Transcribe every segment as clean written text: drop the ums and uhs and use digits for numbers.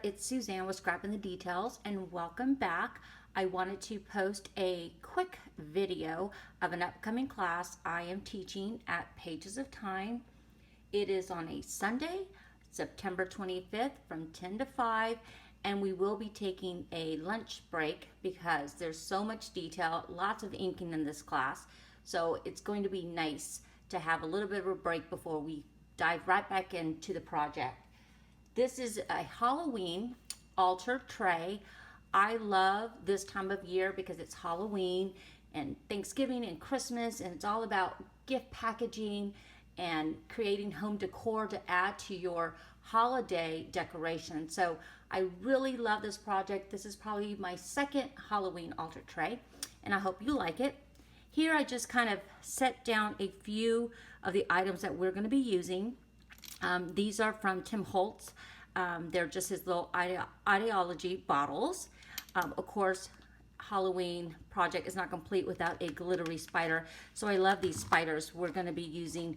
it's Suzanne with Scrapping the Details, and welcome back. I wanted to post a quick video of an upcoming class I am teaching at Pages of Time. It is on a Sunday, September 25th from 10 to 5, and we will be taking a lunch break because there's so much detail, lots of inking in this class, so it's going to be nice to have a little bit of a break before we dive right back into the project. This is a Halloween altar tray. I love this time of year because it's Halloween and Thanksgiving and Christmas, and it's all about gift packaging and creating home decor to add to your holiday decoration. So I really love this project. This is probably my second Halloween altar tray, and I hope you like it. Here I just kind of set down a few of the items that we're going to be using. These are from Tim Holtz. They're just his little ideology bottles. Of course, Halloween project is not complete without a glittery spider. So I love these spiders. We're going to be using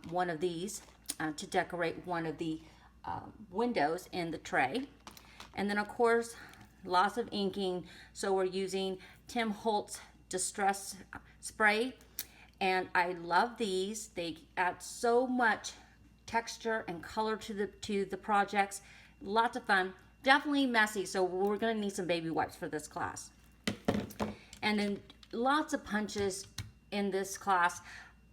one of these to decorate one of the windows in the tray. And then, of course, lots of inking. So we're using Tim Holtz Distress Spray. And I love these. They add so much texture and color to the projects. Lots of fun. Definitely messy, so we're going to need some baby wipes for this class. And then lots of punches in this class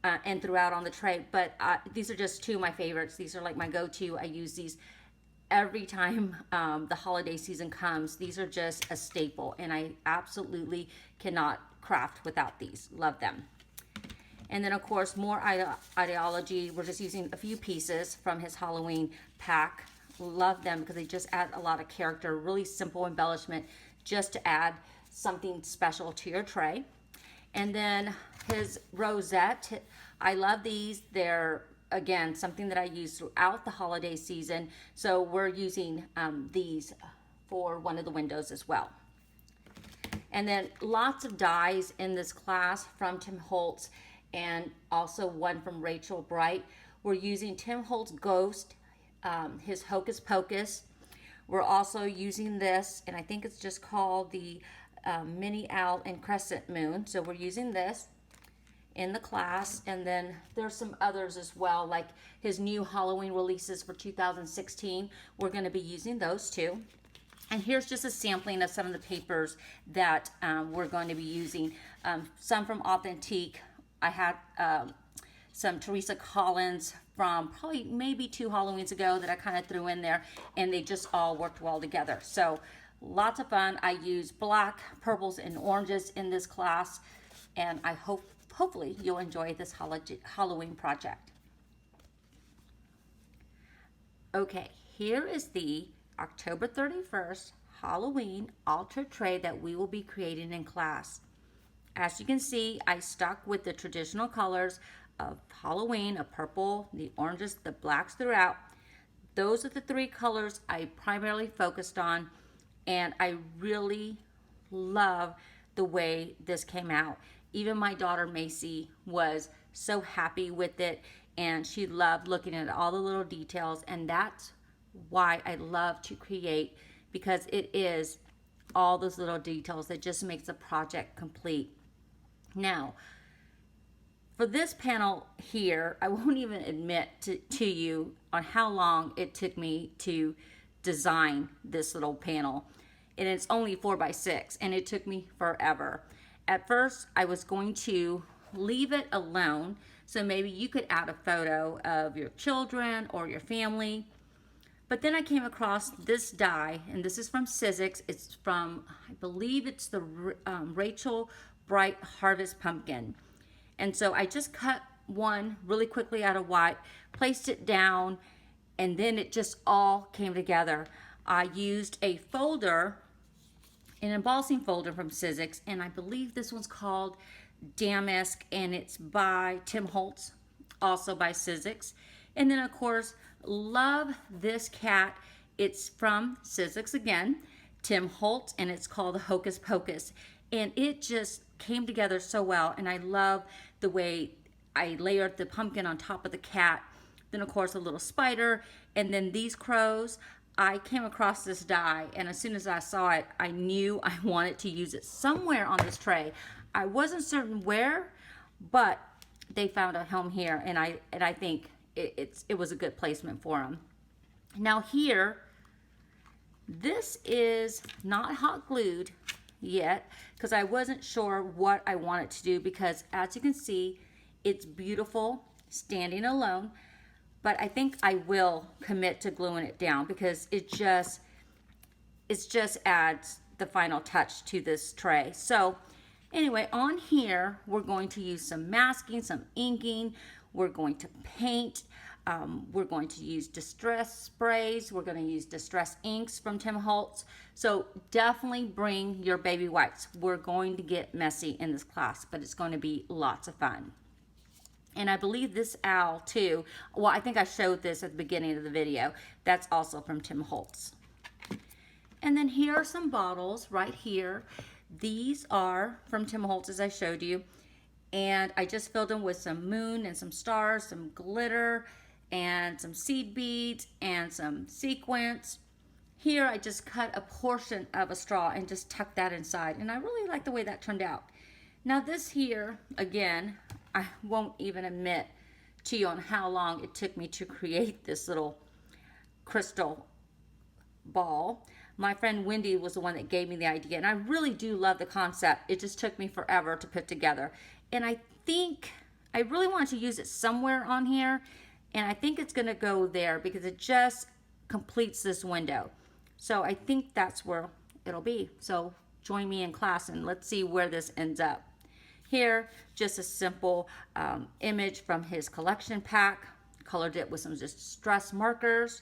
and throughout on the tray, but these are just two of my favorites. These are like my go-to. I use these every time the holiday season comes. These are just a staple, and I absolutely cannot craft without these. Love them. And then, of course, more ideology. We're just using a few pieces from his Halloween pack. Love them because they just add a lot of character. Really simple embellishment just to add something special to your tray. And then his rosette. I love these. They're, again, something that I use throughout the holiday season. So we're using these for one of the windows as well. And then lots of dies in this class from Tim Holtz, and also one from Rachel Bright. We're using Tim Holtz Ghost, his Hocus Pocus. We're also using this, and I think it's just called the Mini Owl and Crescent Moon. So we're using this in the class, and then there's some others as well, like his new Halloween releases for 2016. We're going to be using those too. And here's just a sampling of some of the papers that we're going to be using. Some from Authentique. I had some Teresa Collins from probably maybe 2 Halloweens ago that I kind of threw in there, and they just all worked well together. So lots of fun. I use black, purples, and oranges in this class, and I hopefully you'll enjoy this Halloween project. Okay, here is the October 31st Halloween altar tray that we will be creating in class. As you can see, I stuck with the traditional colors of Halloween, a purple, the oranges, the blacks throughout. Those are the 3 colors I primarily focused on, and I really love the way this came out. Even my daughter Macy was so happy with it, and she loved looking at all the little details, and that's why I love to create, because it is all those little details that just makes the project complete. Now, for this panel here, I won't even admit to you on how long it took me to design this little panel. And it's only 4x6, and it took me forever. At first, I was going to leave it alone, so maybe you could add a photo of your children or your family. But then I came across this die, and this is from Sizzix. It's from, I believe it's the Rachel Bright Harvest Pumpkin. And so I just cut one really quickly out of white, placed it down, and then it just all came together. I used a folder, an embossing folder from Sizzix, and I believe this one's called Damask, and it's by Tim Holtz, also by Sizzix. And then, of course, love this cat. It's from Sizzix again, Tim Holtz, and it's called the Hocus Pocus. And it just came together so well, and I love the way I layered the pumpkin on top of the cat. Then, of course, a little spider, and then these crows. I came across this die, and as soon as I saw it, I knew I wanted to use it somewhere on this tray. I wasn't certain where, but they found a home here, and I think it was a good placement for them. Now here, this is not hot glued yet because I wasn't sure what I wanted to do, because as you can see, it's beautiful standing alone, but I think I will commit to gluing it down because it just adds the final touch to this tray. So anyway, on here, we're going to use some masking, some inking. We're going to paint. We're going to use distress sprays. We're going to use distress inks from Tim Holtz. So definitely bring your baby wipes. We're going to get messy in this class, but it's going to be lots of fun. And I believe this owl too, well, I think I showed this at the beginning of the video. That's also from Tim Holtz. And then here are some bottles right here. These are from Tim Holtz, as I showed you. And I just filled them with some moon and some stars, some glitter, and some seed beads, and some sequins. Here I just cut a portion of a straw and just tucked that inside. And I really like the way that turned out. Now this here, again, I won't even admit to you on how long it took me to create this little crystal ball. My friend Wendy was the one that gave me the idea, and I really do love the concept. It just took me forever to put together. And I think I really want to use it somewhere on here, and I think it's gonna go there because it just completes this window. So I think that's where it'll be. So join me in class and let's see where this ends up. Here, just a simple image from his collection pack. Colored it with some distress markers.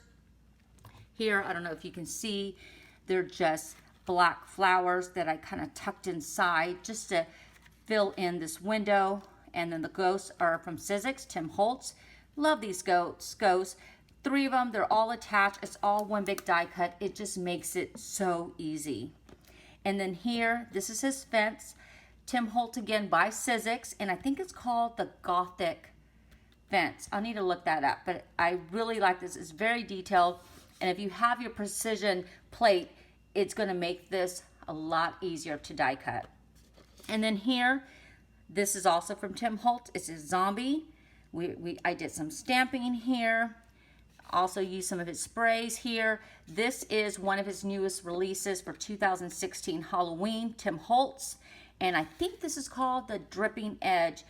Here, I don't know if you can see, they're just black flowers that I kind of tucked inside just to fill in this window. And then the ghosts are from Sizzix, Tim Holtz. Love these ghosts. 3 of them, they're all attached. It's all one big die cut. It just makes it so easy. And then here, this is his fence. Tim Holtz again by Sizzix, and I think it's called the Gothic fence. I'll need to look that up, but I really like this. It's very detailed, and if you have your precision plate, it's going to make this a lot easier to die cut. And then here, this is also from Tim Holtz. It's a zombie. I did some stamping here. Also used some of his sprays here. This is one of his newest releases for 2016 Halloween, Tim Holtz. And I think this is called the Dripping Edge.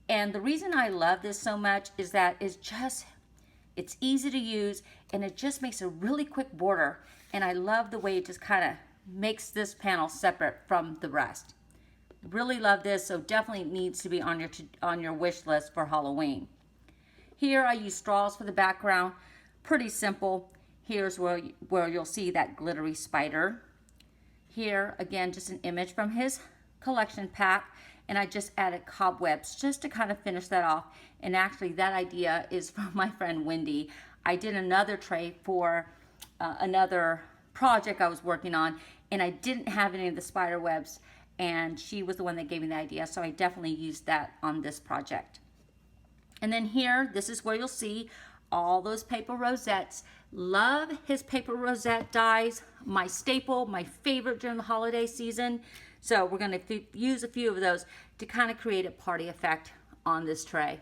And the reason I love this so much is that it's easy to use, and it just makes a really quick border. And I love the way it just kind of makes this panel separate from the rest. Really love this, so definitely needs to be on your wish list for Halloween. Here I use straws for the background. Pretty simple. Here's where you'll see that glittery spider. Here, again, just an image from his collection pack, and I just added cobwebs just to kind of finish that off. And actually that idea is from my friend Wendy. I did another tray for another project I was working on, and I didn't have any of the spider webs, and she was the one that gave me the idea, so I definitely used that on this project. And then here, this is where you'll see all those paper rosettes. Love his paper rosette dies. My staple, my favorite during the holiday season. So we're going to use a few of those to kind of create a party effect on this tray.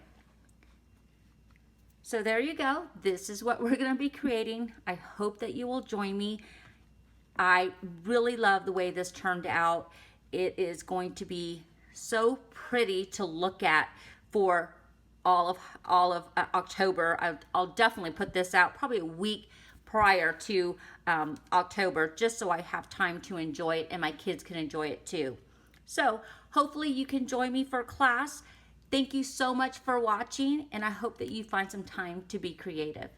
So there you go. This is what we're going to be creating. I hope that you will join me. I really love the way this turned out. It is going to be so pretty to look at for all of October. I'll definitely put this out probably a week prior to October, just so I have time to enjoy it and my kids can enjoy it too. So hopefully you can join me for class. Thank you so much for watching, and I hope that you find some time to be creative.